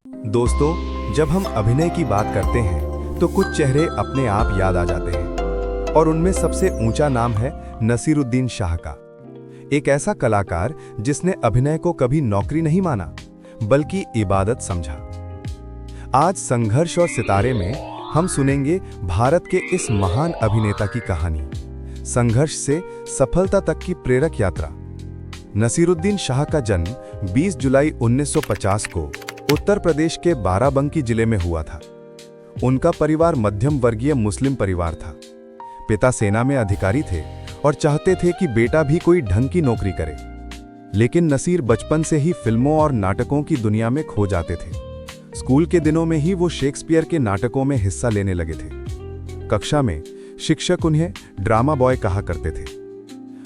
दोस्तों, जब हम अभिनय की बात करते हैं तो कुछ चेहरे अपने आप याद आ जाते हैं और उनमें सबसे ऊंचा नाम है नसीरुद्दीन शाह का। एक ऐसा कलाकार जिसने अभिनय को कभी नौकरी नहीं माना बल्कि इबादत समझा। आज संघर्ष और सितारे में हम सुनेंगे भारत के इस महान अभिनेता की कहानी, संघर्ष से सफलता तक की प्रेरक यात्रा। नसीरुद्दीन शाह का जन्म 20 जुलाई 1950 को उत्तर प्रदेश के बाराबंकी जिले में हुआ था। उनका परिवार मध्यम वर्गीय मुस्लिम परिवार था। पिता सेना में अधिकारी थे और चाहते थे कि बेटा भी कोई ढंग की नौकरी करे, लेकिन नसीर बचपन से ही फिल्मों और नाटकों की दुनिया में खो जाते थे। स्कूल के दिनों में ही वो शेक्सपियर के नाटकों में हिस्सा लेने लगे थे। कक्षा में शिक्षक उन्हें ड्रामा बॉय कहा करते थे।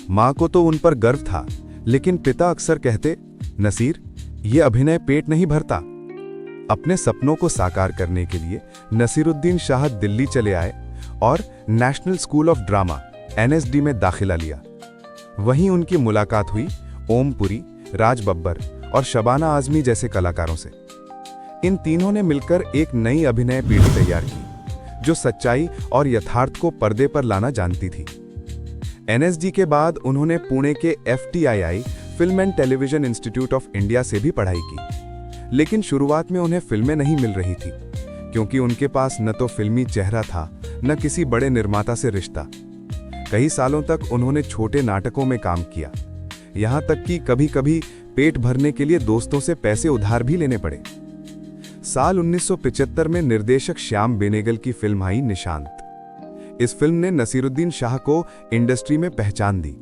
मां को तो उन पर गर्व था, लेकिन पिता अक्सर कहते, नसीर, ये अभिनय पेट नहीं भरता। अपने सपनों को साकार करने के लिए नसीरुद्दीन शाह दिल्ली चले आए और national school of drama (NSD) में दाखिला लिया। वहीं उनकी मुलाकात हुई ओम पुरी, राज बब्बर और शबाना आजमी जैसे कलाकारों से। इन तीनों ने मिलकर एक नई अभिनय पीढ़ी तैयार की, जो सच्चाई और यथार्थ को पर्दे पर लाना जानती थी। NSD के बाद उन्होंने पुणे के FTII film and television institute of India से भी पढ़ाई की, लेकिन शुरुआत में उन्हें फिल्में नहीं मिल रही थी, क्योंकि उनके पास न तो फिल्मी चेहरा था न किसी बड़े निर्माता से रिश्ता। कई सालों तक उन्होंने छोटे नाटकों में काम किया, यहाँ तक कि कभी-कभी पेट भरने के लिए दोस्तों से पैसे उधार भी लेने पड़े। साल 1975 में निर्देशक श्याम बेनेगल की फिल्म आई निशांत। इस फिल्म ने नसीरुद्दीन शाह को इंडस्ट्री में पहचान दी।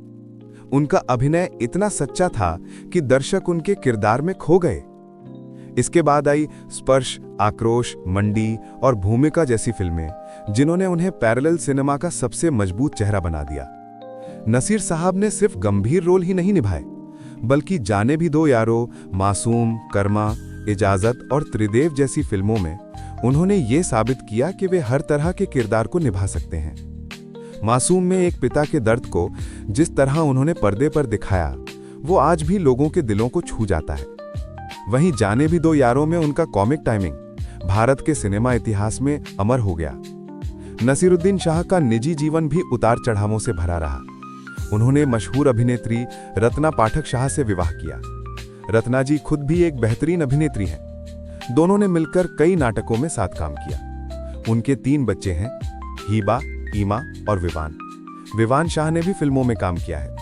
उनका अभिनय इतना सच्चा था कि दर्शक उनके किरदार में खो गए। इसके बाद आई स्पर्श, आक्रोश, मंडी और भूमिका जैसी फिल्में, जिन्होंने उन्हें पैरेलल सिनेमा का सबसे मजबूत चेहरा बना दिया। नसीर साहब ने सिर्फ गंभीर रोल ही नहीं निभाए, बल्कि जाने भी दो यारो, मासूम, कर्मा, इजाजत और त्रिदेव जैसी फिल्मों में उन्होंने ये साबित किया कि वे हर तरह के किरदार को निभा सकते हैं। मासूम में एक पिता के दर्द को जिस तरह उन्होंने पर्दे पर दिखाया, वो आज भी लोगों के दिलों को छू जाता है। वहीं जाने भी दो यारों में उनका कॉमिक टाइमिंग भारत के सिनेमा इतिहास में अमर हो गया। नसीरुद्दीन शाह का निजी जीवन भी उतार चढ़ावों से भरा रहा। उन्होंने मशहूर अभिनेत्री रत्ना पाठक शाह से विवाह किया। रत्ना जी खुद भी एक बेहतरीन अभिनेत्री हैं। दोनों ने मिलकर कई नाटकों में साथ काम किया। उनके 3 बच्चे हैं, हीबा, ईमा और विवान। विवान शाह ने भी फिल्मों में काम किया है।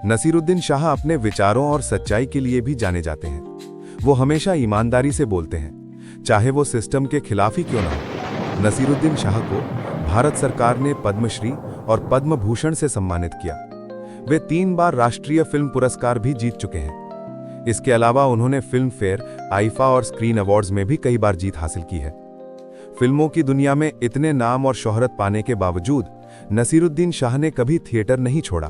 नसीरुद्दीन शाह अपने विचारों और सच्चाई के लिए भी जाने जाते हैं। वो हमेशा ईमानदारी से बोलते हैं, चाहे वो सिस्टम के खिलाफ ही क्यों ना हो। नसीरुद्दीन शाह को भारत सरकार ने पद्मश्री और पद्म भूषण से सम्मानित किया। वे 3 बार राष्ट्रीय फिल्म पुरस्कार भी जीत चुके हैं। इसके अलावा उन्होंने फिल्म फेयर, आईफा और स्क्रीन अवार्ड्स में भी कई बार जीत हासिल की है। फिल्मों की दुनिया में इतने नाम और शोहरत पाने के बावजूद नसीरुद्दीन शाह ने कभी थिएटर नहीं छोड़ा।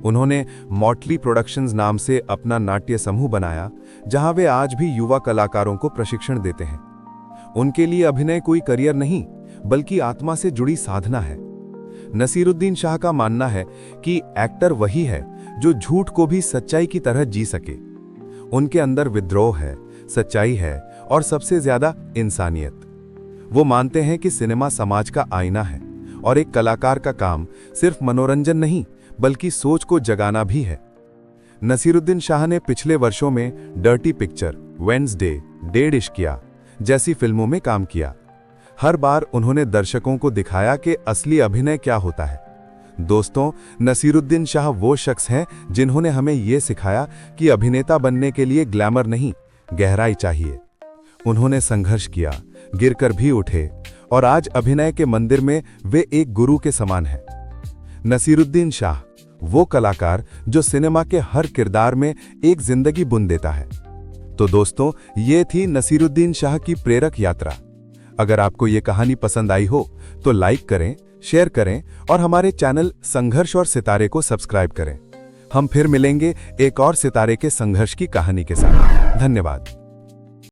उन्होंने मॉटली प्रोडक्शंस नाम से अपना नाट्य समूह बनाया, जहां वे आज भी युवा कलाकारों को प्रशिक्षण देते हैं। उनके लिए अभिनय कोई करियर नहीं, बल्कि आत्मा से जुड़ी साधना है। नसीरुद्दीन शाह का मानना है कि एक्टर वही है जो झूठ को भी सच्चाई की तरह जी सके। उनके अंदर विद्रोह है, सच्चाई है और सबसे ज्यादा इंसानियत। वो मानते हैं कि सिनेमा समाज का आईना है और एक कलाकार का काम सिर्फ मनोरंजन नहीं, बल्कि सोच को जगाना भी है। नसीरुद्दीन शाह ने पिछले वर्षों में डर्टी पिक्चर, वेडनेसडे, डेढ़ इश्किया जैसी फिल्मों में काम किया। हर बार उन्होंने दर्शकों को दिखाया कि असली अभिनय क्या होता है। दोस्तों, नसीरुद्दीन शाह वो शख्स हैं जिन्होंने हमें ये सिखाया कि अभिनेता बनने के लिए ग्लैमर नहीं, गहराई चाहिए। उन्होंने संघर्ष किया, गिरकर भी उठे और आज अभिनय के मंदिर में वे एक गुरु के समान हैं। नसीरुद्दीन शाह वो कलाकार जो सिनेमा के हर किरदार में एक जिंदगी बुन देता है। तो दोस्तों, ये थी नसीरुद्दीन शाह की प्रेरक यात्रा। अगर आपको ये कहानी पसंद आई हो तो लाइक करें, शेयर करें और हमारे चैनल संघर्ष और सितारे को सब्सक्राइब करें। हम फिर मिलेंगे एक और सितारे के संघर्ष की कहानी के साथ। धन्यवाद।